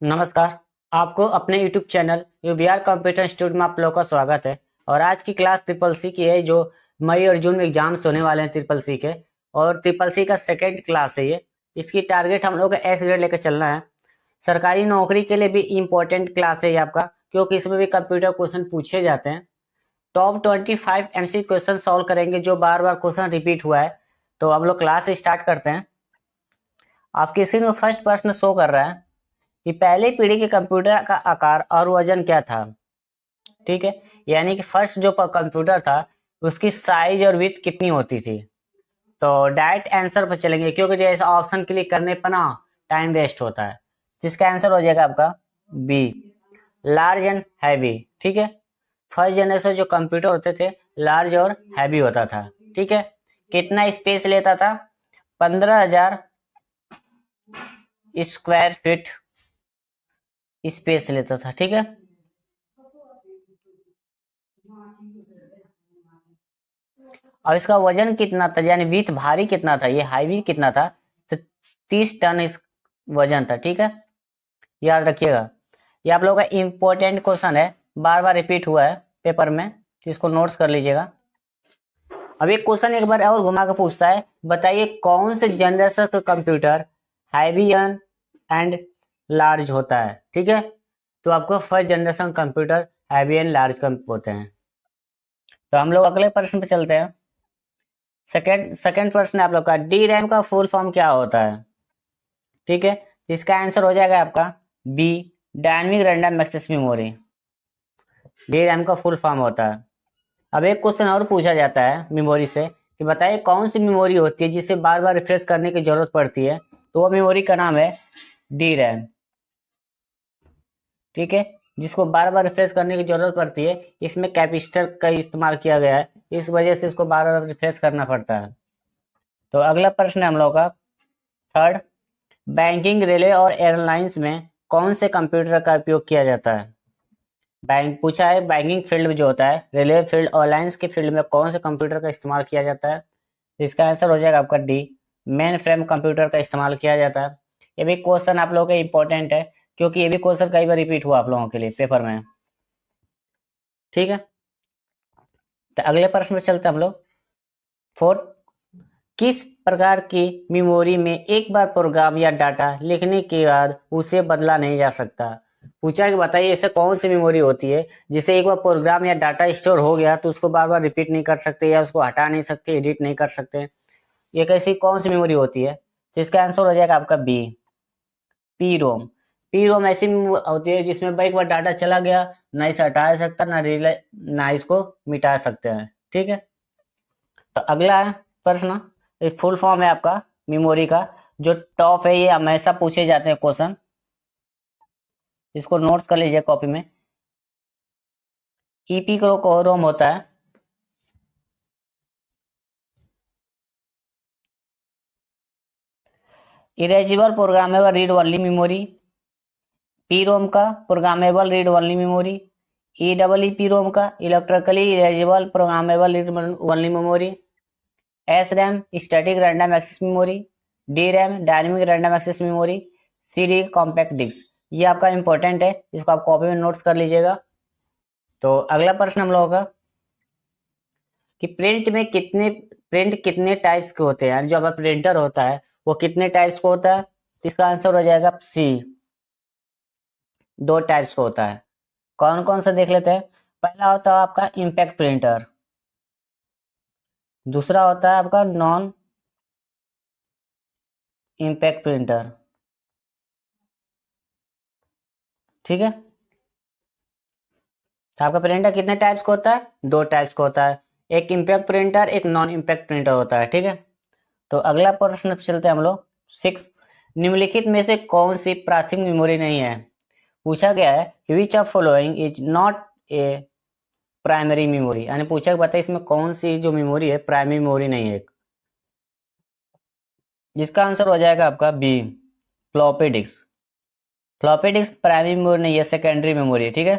नमस्कार। आपको अपने YouTube चैनल यूबीआर कंप्यूटर इंस्टीट्यूट में आप लोगों का स्वागत है। और आज की क्लास ट्रिपल सी की है, जो मई और जून में एग्जाम्स होने वाले हैं ट्रिपल सी के। और ट्रिपल सी का सेकेंड क्लास है ये। इसकी टारगेट हम लोग एस ग्रेड लेकर चलना है। सरकारी नौकरी के लिए भी इम्पोर्टेंट क्लास है ये आपका, क्योंकि इसमें भी कंप्यूटर क्वेश्चन पूछे जाते हैं। टॉप 25 एमसी क्वेश्चन सॉल्व करेंगे, जो बार बार क्वेश्चन रिपीट हुआ है। तो अब लोग क्लास स्टार्ट करते हैं। आपकी स्क्रीन में फर्स्ट प्रश्न शो कर रहा है कि पहली पीढ़ी के कंप्यूटर का आकार और वजन क्या था। ठीक है, यानी कि फर्स्ट जो कंप्यूटर था उसकी साइज और विड्थ कितनी होती थी। तो डायरेक्ट आंसर पर चलेंगे, क्योंकि जैसे ऑप्शन क्लिक करने पर ना टाइम वेस्ट होता है। जिसका आंसर हो जाएगा आपका बी, लार्ज एंड हैवी। ठीक है, फर्स्ट जनरेशन जो कंप्यूटर होते थे लार्ज और हैवी होता था। ठीक है, कितना स्पेस लेता था? 15,000 स्क्वायर फीट स्पेस लेता था। ठीक है, और इसका वजन कितना था, यानी विथ भारी कितना था, ये हाईवी कितना था, तो 30 टन इस वजन था। ठीक है, याद रखिएगा। ये आप लोगों का इंपॉर्टेंट क्वेश्चन है, बार बार रिपीट हुआ है पेपर में, तो इसको नोट्स कर लीजिएगा। अब एक क्वेश्चन एक बार और घुमा कर पूछता है, बताइए कौन से जनरेशन का कंप्यूटर हैवी एंड लार्ज होता है। ठीक है, तो आपको first generation computer heavy and large होते हैं। तो हम लोग अगले प्रश्न पे चलते हैं। सेकेंड सेकेंड प्रश्न है आप लोग का, डी रैम का फुल फॉर्म क्या होता है। ठीक है, इसका आंसर हो जाएगा आपका B, dynamic random access memory. D RAM का फुल फॉर्म होता है। अब एक क्वेश्चन और पूछा जाता है मेमोरी से, कि बताइए कौन सी मेमोरी होती है जिसे बार बार रिफ्रेश करने की जरूरत पड़ती है। तो वो मेमोरी का नाम है डी रैम। ठीक है, जिसको बार बार रिफ्रेश करने की जरूरत पड़ती है। इसमें कैपेसिटर का इस्तेमाल किया गया है, इस वजह से इसको बार बार रिफ्रेश करना पड़ता है। तो अगला प्रश्न है हम लोग का थर्ड, बैंकिंग, रेलवे और एयरलाइंस में कौन से कंप्यूटर का उपयोग किया जाता है। बैंक पूछा है, बैंकिंग फील्ड में जो होता है, रेलवे फील्ड और एयरलाइंस के फील्ड में कौन से कंप्यूटर का इस्तेमाल किया जाता है। इसका आंसर हो जाएगा आपका डी, मेन फ्रेम कंप्यूटर का इस्तेमाल किया जाता है। ये भी क्वेश्चन आप लोगों का इंपॉर्टेंट है, क्योंकि ये भी क्वेश्चन कई बार रिपीट हुआ आप लोगों के लिए पेपर में। ठीक है, तो अगले प्रश्न में चलते हैं हम लोग। फोर्थ, किस प्रकार की मेमोरी में एक बार प्रोग्राम या डाटा लिखने के बाद उसे बदला नहीं जा सकता। पूछा कि बताइए ऐसे कौन सी मेमोरी होती है जिसे एक बार प्रोग्राम या डाटा स्टोर हो गया तो उसको बार बार रिपीट नहीं कर सकते, या उसको हटा नहीं सकते, एडिट नहीं कर सकते। ये कैसी कौन सी मेमोरी होती है। तो इसका आंसर हो जाएगा आपका B, P ROM. P ROM ऐसी होती है जिसमें भाई एक बार डाटा चला गया, ना इसे हटाया जा सकता, ना इसको मिटा सकते हैं। ठीक है, तो अगला है प्रश्न, एक फुल फॉर्म है आपका मेमोरी का, जो टॉप है, ये हमेशा पूछे जाते हैं क्वेश्चन, इसको नोट्स कर लीजिए कॉपी में। ईपी को रोम होता है erasable programmable read only memory. P ROM का programmable read only memory. E double E P ROM का electrically erasable programmable read only memory. S RAM static random access memory. D RAM dynamic random access memory. C D compact disc. ये आपका important है, इसको आप copy में notes कर लीजिएगा। तो अगला प्रश्न हम लोगों का, कि प्रिंट कितने टाइप्स के होते हैं, यानी जो हमारा प्रिंटर होता है वो कितने टाइप्स का होता है। तो इसका आंसर हो जाएगा सी, 2 टाइप्स का होता है। कौन कौन सा देख लेते हैं। पहला होता है आपका इम्पैक्ट प्रिंटर, दूसरा होता है आपका नॉन इम्पैक्ट प्रिंटर। ठीक है, तो आपका प्रिंटर कितने टाइप्स का होता है, 2 टाइप्स का होता है, एक इम्पैक्ट प्रिंटर, एक नॉन इम्पैक्ट प्रिंटर होता है। ठीक है, तो अगला प्रश्न पे चलते हैं हम लोग। 6, निम्नलिखित में से कौन सी प्राथमिक मेमोरी नहीं है। पूछा गया है कि which of following is not a primary memory, यानी पूछा कि बताइए इसमें कौन सी जो मेमोरी है प्राइमरी मेमोरी नहीं है। जिसका आंसर हो जाएगा आपका B, floppy disk. Floppy disk primary memory नहीं है, सेकेंडरी मेमोरी है। ठीक है,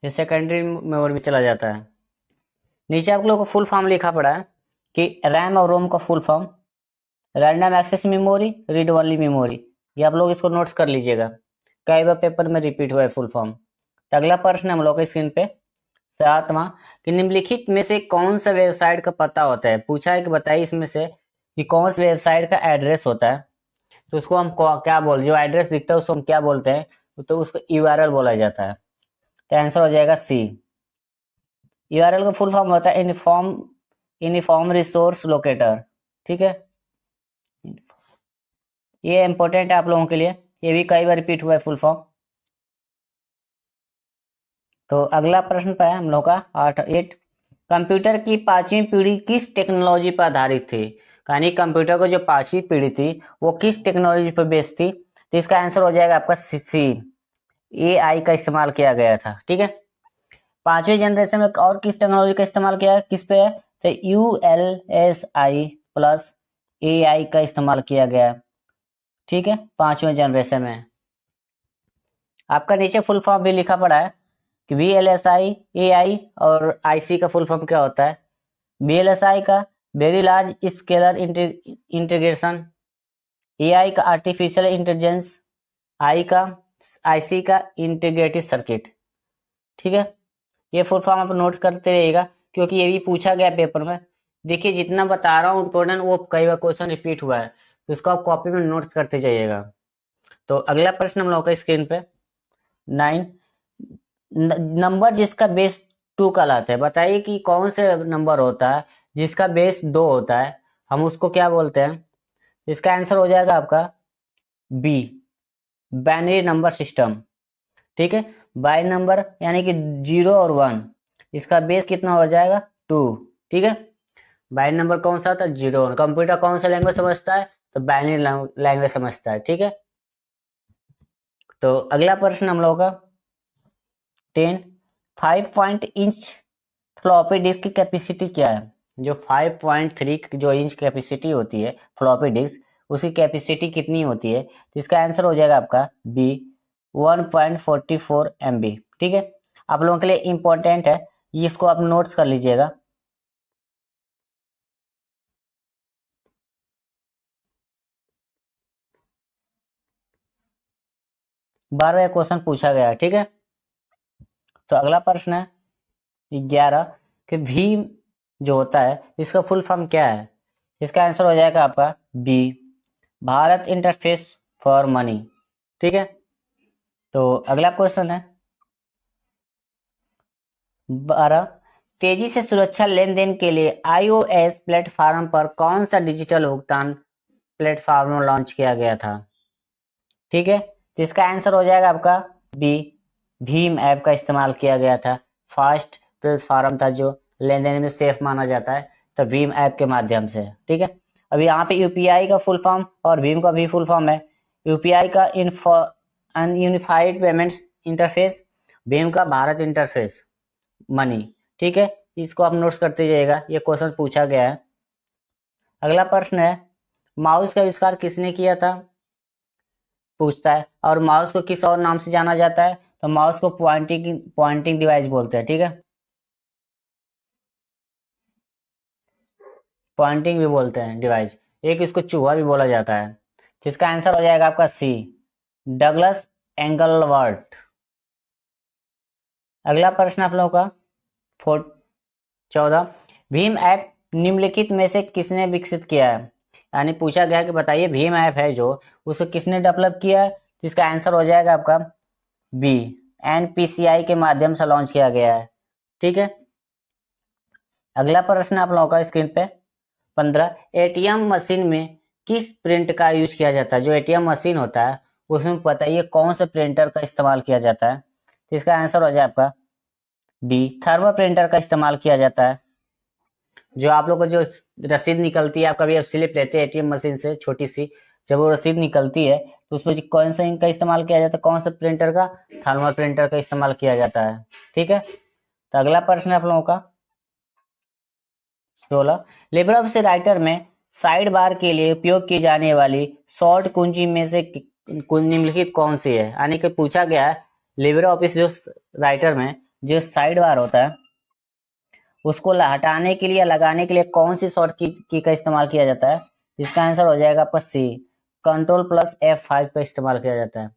ये सेकेंडरी मेमोरी में चला जाता है। नीचे आप लोगों को फुल फॉर्म लिखा पड़ा है कि रैम और रोम का full form. Random access memory, read only memory. ये आप लोग इसको नोट्स कर लीजिएगा, कई बार पेपर में रिपीट हुआ है फुल फॉर्म। तो अगला प्रश्न हम लोग के स्क्रीन पे 7वां कि निम्नलिखित में से कौन सा वेबसाइट का पता होता है। पूछा है कि बताइए इसमें से कि कौन सी वेबसाइट का एड्रेस होता है। तो उसको हम क्या बोल, जो एड्रेस दिखता है उसको हम क्या बोलते हैं, तो उसको यूआरएल बोला जाता है। तो आंसर हो जाएगा सी। यूआरएल का फुल फॉर्म होता है यूनिफॉर्म रिसोर्स लोकेटर। ठीक है, ये इंपॉर्टेंट है आप लोगों के लिए, ये भी कई बार रिपीट हुआ है फुल फॉर्म। तो अगला प्रश्न पे है हम लोग का 8 कंप्यूटर की 5वीं पीढ़ी किस टेक्नोलॉजी पर आधारित थी। यानी कंप्यूटर को जो 5वीं पीढ़ी थी वो किस टेक्नोलॉजी पर बेस्ड थी। तो इसका आंसर हो जाएगा आपका सी, AI का इस्तेमाल किया गया था। ठीक है, 5वीं जनरेशन में और किस टेक्नोलॉजी का इस्तेमाल किया, किस पे है, तो ULSI प्लस AI का इस्तेमाल किया गया। ठीक है, 5वीं जनरेशन में आपका नीचे फुल फॉर्म भी लिखा पड़ा है कि VLSI AI और IC का फुल फॉर्म क्या होता है। VLSI का very large scalar integration, AI का आर्टिफिशियल इंटेलिजेंस, IC का इंटीग्रेटेड सर्किट। ठीक है, ये फुल फॉर्म आप नोट्स करते रहिएगा क्योंकि ये भी पूछा गया पेपर में। देखिए जितना बता रहा हूँ इम्पोर्टेंट वो कई बार क्वेश्चन रिपीट हुआ है, तो इसको आप कॉपी में नोट्स करते जाइएगा। तो अगला प्रश्न हम लोग का स्क्रीन पे 9 नंबर जिसका बेस 2 कहलाता है। बताइए कि कौन से नंबर होता है जिसका बेस 2 होता है, हम उसको क्या बोलते हैं। इसका आंसर हो जाएगा आपका बी, बाइनरी नंबर सिस्टम। ठीक है, बाइनरी नंबर यानी कि 0 और 1, इसका बेस कितना हो जाएगा 2। ठीक है, बाइनरी नंबर कौन सा होता है 0। कंप्यूटर कौन सा लैंग्वेज समझता है, तो बाइनरी लैंग्वेज समझता है। ठीक है, तो अगला प्रश्न हम लोग का 10 5 इंच फ्लॉपी डिस्क की कैपेसिटी क्या है। जो 5.3 जो इंच कैपेसिटी होती है फ्लॉपी डिस्क, उसकी कैपेसिटी कितनी होती है। तो इसका आंसर हो जाएगा आपका बी, 1.44 MB। ठीक है, आप लोगों के लिए इंपॉर्टेंट है, इसको आप नोट्स कर लीजिएगा। बार बार क्वेश्चन पूछा गया है। ठीक है, तो अगला प्रश्न है 11 कि भीम जो होता है इसका फुल फॉर्म क्या है। इसका आंसर हो जाएगा आपका B, Bharat interface for money. ठीक है, तो अगला क्वेश्चन है 12 तेजी से सुरक्षा लेन देन के लिए iOS प्लेटफॉर्म पर कौन सा डिजिटल भुगतान प्लेटफॉर्म लॉन्च किया गया था। ठीक है, तो इसका आंसर हो जाएगा आपका बी, भीम ऐप का इस्तेमाल किया गया था। फास्ट प्लेटफॉर्म था जो लेन देन में सेफ माना जाता है, तो भीम ऐप के माध्यम से। ठीक है, अभी यहाँ पे यूपीआई का फुल फॉर्म और भीम का भी फुल फॉर्म है। यूपीआई का यूनिफाइड पेमेंट्स इंटरफेस, भीम का भारत इंटरफेस मनी। ठीक है, इसको आप नोट्स करते जाइएगा, ये क्वेश्चन पूछा गया है। अगला प्रश्न है माउस का आविष्कार किसने किया था, पूछता है। और माउस को किस और नाम से जाना जाता है, तो माउस को पॉइंटिंग डिवाइस बोलते हैं। ठीक है, पॉइंटिंग भी बोलते हैं डिवाइस, एक इसको चूहा भी बोला जाता है। जिसका आंसर हो जाएगा आपका सी, डगलस एंगलवर्ट। अगला प्रश्न आप लोगों का 14 भीम ऐप निम्नलिखित में से किसने विकसित किया है। यानी पूछा गया कि बताइए भीम ऐप है जो, उसे किसने डेवलप किया है। जिसका आंसर हो जाएगा आपका बी, NPCI के माध्यम से लॉन्च किया गया है। ठीक है, अगला प्रश्न आप लोगों का स्क्रीन पे 15 ATM मशीन में किस प्रिंट का यूज किया जाता है। जो ATM मशीन होता है उसमें बताइए कौन से प्रिंटर का इस्तेमाल किया जाता है। तो इसका आंसर हो जाए आपका डी, थर्मो प्रिंटर का इस्तेमाल किया जाता है। जो आप लोग को जो रसीद निकलती है, आप कभी आप स्लिप लेते हैं ATM मशीन से छोटी सी, जब वो रसीद निकलती है तो उसमें कौन सा इंक का इस्तेमाल किया जाता है, कौन सा प्रिंटर का, थर्मल प्रिंटर का इस्तेमाल किया जाता है। ठीक है, तो अगला प्रश्न आप लोगों का 16 लिबर ऑफिस राइटर में साइड बार के लिए उपयोग की जाने वाली शॉर्ट कुंजी में से निम्नलिखित कौन सी है। यानी कि पूछा गया है लिबर ऑफिस जो राइटर में जो साइड बार होता है उसको हटाने के लिए या लगाने के लिए कौन सी शॉर्ट की का इस्तेमाल किया जाता है। इसका आंसर हो जाएगा आपका सी, कंट्रोल प्लस F5 का इस्तेमाल किया जाता है।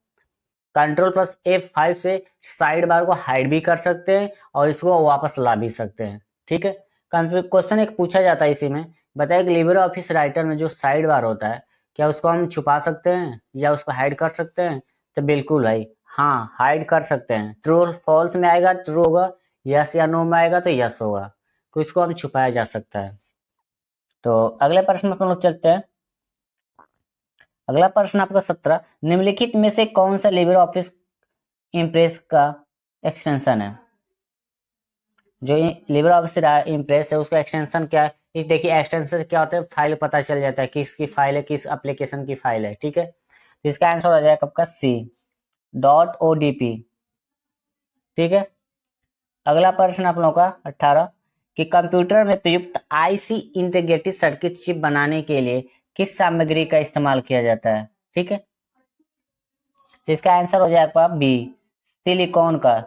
कंट्रोल प्लस F5 से साइड बार को हाइड भी कर सकते हैं और इसको वापस ला भी सकते हैं। ठीक है, क्वेश्चन एक पूछा जाता है इसी में, बताइए कि लिबर ऑफिस राइटर में जो साइड बार होता है क्या उसको हम छुपा सकते हैं या उसको हाइड कर सकते हैं? तो बिल्कुल भाई, हाँ हाइड कर सकते हैं। ट्रू फॉल्स में आएगा ट्रू होगा, यस या नो में आएगा तो यस होगा, तो इसको हम छुपाया जा सकता है। तो अगले प्रश्न में अपन लोग चलते हैं। अगला प्रश्न आपका 17, निम्नलिखित में से कौन सा लिबर ऑफिस इम्प्रेस का एक्सटेंशन है? जो लिबर ऑफिस इम्प्रेस है उसका एक्सटेंशन क्या है? इस देखिए एक्सटेंशन क्या होता है, फाइल पता चल जाता है किसकी फाइल है, किस एप्लीकेशन की फाइल है। ठीक है, तो इसका आंसर हो जाएगा आपका सी, .odp। ठीक है, अगला प्रश्न आप लोगों का 18, कि कंप्यूटर में प्रयुक्त आईसी इंटीग्रेटेड सर्किट चिप बनाने के लिए किस सामग्री का इस्तेमाल किया जाता है? ठीक है, तो इसका आंसर हो जाएगा बी, सिलिकॉन का।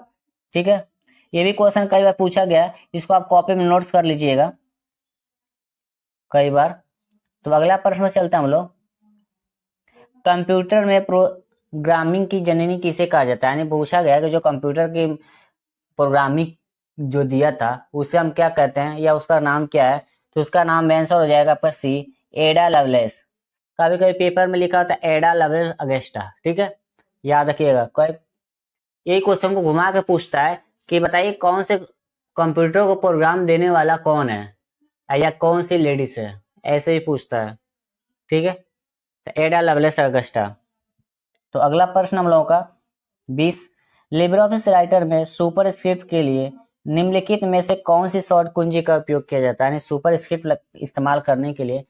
ठीक है, ये भी क्वेश्चन कई बार पूछा गया, इसको आप कॉपी में नोट्स कर लीजिएगा कई बार। तो अगला प्रश्न में चलते हैं हम लोग। कंप्यूटर में प्रोग्रामिंग की जननी किसे कहा जाता है? यानी पूछा गया कि जो कंप्यूटर की प्रोग्रामिंग जो दिया था उसे हम क्या कहते हैं या उसका नाम क्या है? तो उसका नाम आंसर हो जाएगा आपका सी, एडा लवलेस। कभी कभी पेपर में लिखा होता है एडा लवलेस अगेस्टा। ठीक है, याद रखिएगा। यही क्वेश्चन को घुमा के पूछता है कि बताइए कौन से कंप्यूटर को प्रोग्राम देने वाला कौन है या कौन सी लेडीज है, ऐसे ही पूछता है। ठीक है, तो एडा लवलेस अगस्टा। तो अगला प्रश्न हम लोगों का 20, लिबर ऑफिस राइटर में सुपर स्क्रिप्ट के लिए निम्नलिखित में से कौन सी शॉर्ट कुंजी का उपयोग किया जाता है? यानी सुपर स्क्रिप्ट इस्तेमाल करने के लिए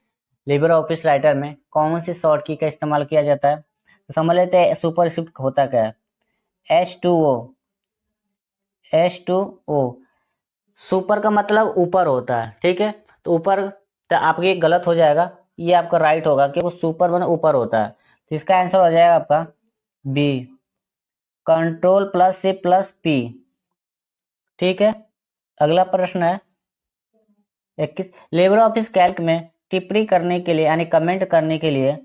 लिबर ऑफिस राइटर में कौन सी शॉर्ट की का इस्तेमाल किया जाता है? तो समझ लेते हैं सुपर स्क्रिप्ट होता क्या है। H2O, H2O, सुपर का मतलब ऊपर होता है। ठीक है, तो ऊपर, तो आपके ये गलत हो जाएगा, ये आपका राइट होगा कि वो सुपर मतलब ऊपर होता है। तो इसका आंसर हो जाएगा आपका B, control plus C plus P. ठीक है, अगला प्रश्न है 21, लिबर ऑफिस कैल्क में टिप्पणी करने के लिए यानी कमेंट करने के लिए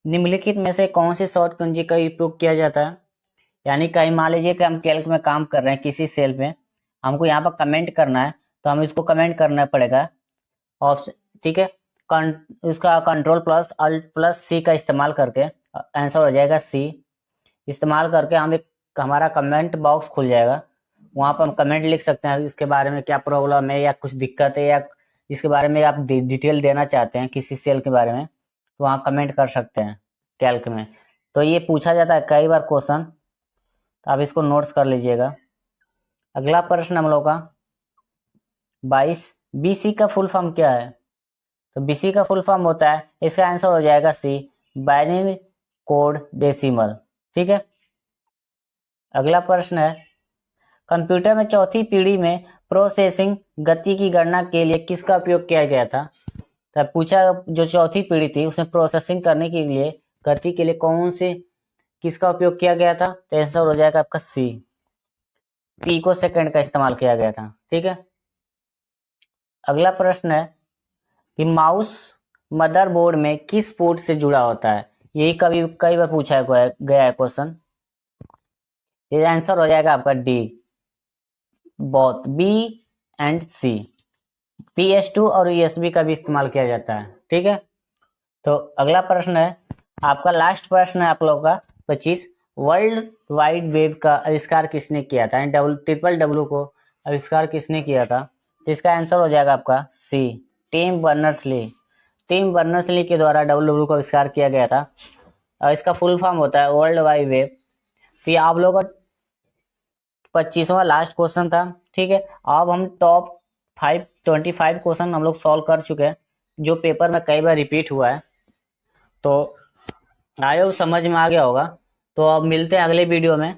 निम्नलिखित में से कौन सी शॉर्ट कुंजी का उपयोग किया जाता है? यानी कहीं मान लीजिए कि हम कैल्क में काम कर रहे हैं किसी सेल में, हमको यहाँ पर कमेंट करना है, तो हम इसको कमेंट करना पड़ेगा ऑप्शन। ठीक है, उसका कंट्रोल प्लस अल्ट प्लस सी का इस्तेमाल करके आंसर हो जाएगा सी। इस्तेमाल करके हम एक हमारा कमेंट बॉक्स खुल जाएगा, वहाँ पर हम कमेंट लिख सकते हैं इसके बारे में क्या प्रॉब्लम है या कुछ दिक्कत है या इसके बारे में आप डिटेल देना चाहते हैं किसी सेल के बारे में, तो वहाँ कमेंट कर सकते हैं कैल्क में। तो ये पूछा जाता है कई बार क्वेश्चन, तो आप इसको नोट्स कर लीजिएगा। अगला प्रश्न हम लोग का 22, बीसी का फुल फॉर्म क्या है? तो बीसी का फुल फॉर्म होता है, इसका आंसर हो जाएगा सी, बाइनरी कोड डेसिमल। ठीक है, अगला प्रश्न है, कंप्यूटर में चौथी पीढ़ी में प्रोसेसिंग गति की गणना के लिए किसका उपयोग किया गया था? तो पूछा जो चौथी पीढ़ी थी उसमें प्रोसेसिंग करने के लिए गति के लिए कौन से किसका उपयोग किया गया था? तो आंसर हो जाएगा आपका सी, पीको सेकंड का इस्तेमाल किया गया था। ठीक है, अगला प्रश्न है कि माउस मदरबोर्ड में किस पोर्ट से जुड़ा होता है? यही कभी कई बार पूछा गया है क्वेश्चन। ये आंसर हो जाएगा आपका D, both B and C. PS2 और USB का भी इस्तेमाल किया जाता है। ठीक है, तो अगला प्रश्न है आपका लास्ट प्रश्न है आप लोग का 25, वर्ल्ड वाइड वेब का आविष्कार किसने किया था? WWW को आविष्कार किसने किया था? तो इसका आंसर हो जाएगा आपका सी, टिम बर्नर्स-ली। टिम बर्नर्स-ली के द्वारा WWW का आविष्कार किया गया था और इसका फुल फॉर्म होता है वर्ल्ड वाइड वेब। तो ये आप लोगों का 25वां लास्ट क्वेश्चन था। ठीक है, अब हम टॉप 25 क्वेश्चन हम लोग सॉल्व कर चुके हैं जो पेपर में कई बार रिपीट हुआ है, तो आयो समझ में आ गया होगा। तो अब मिलते हैं अगले वीडियो में।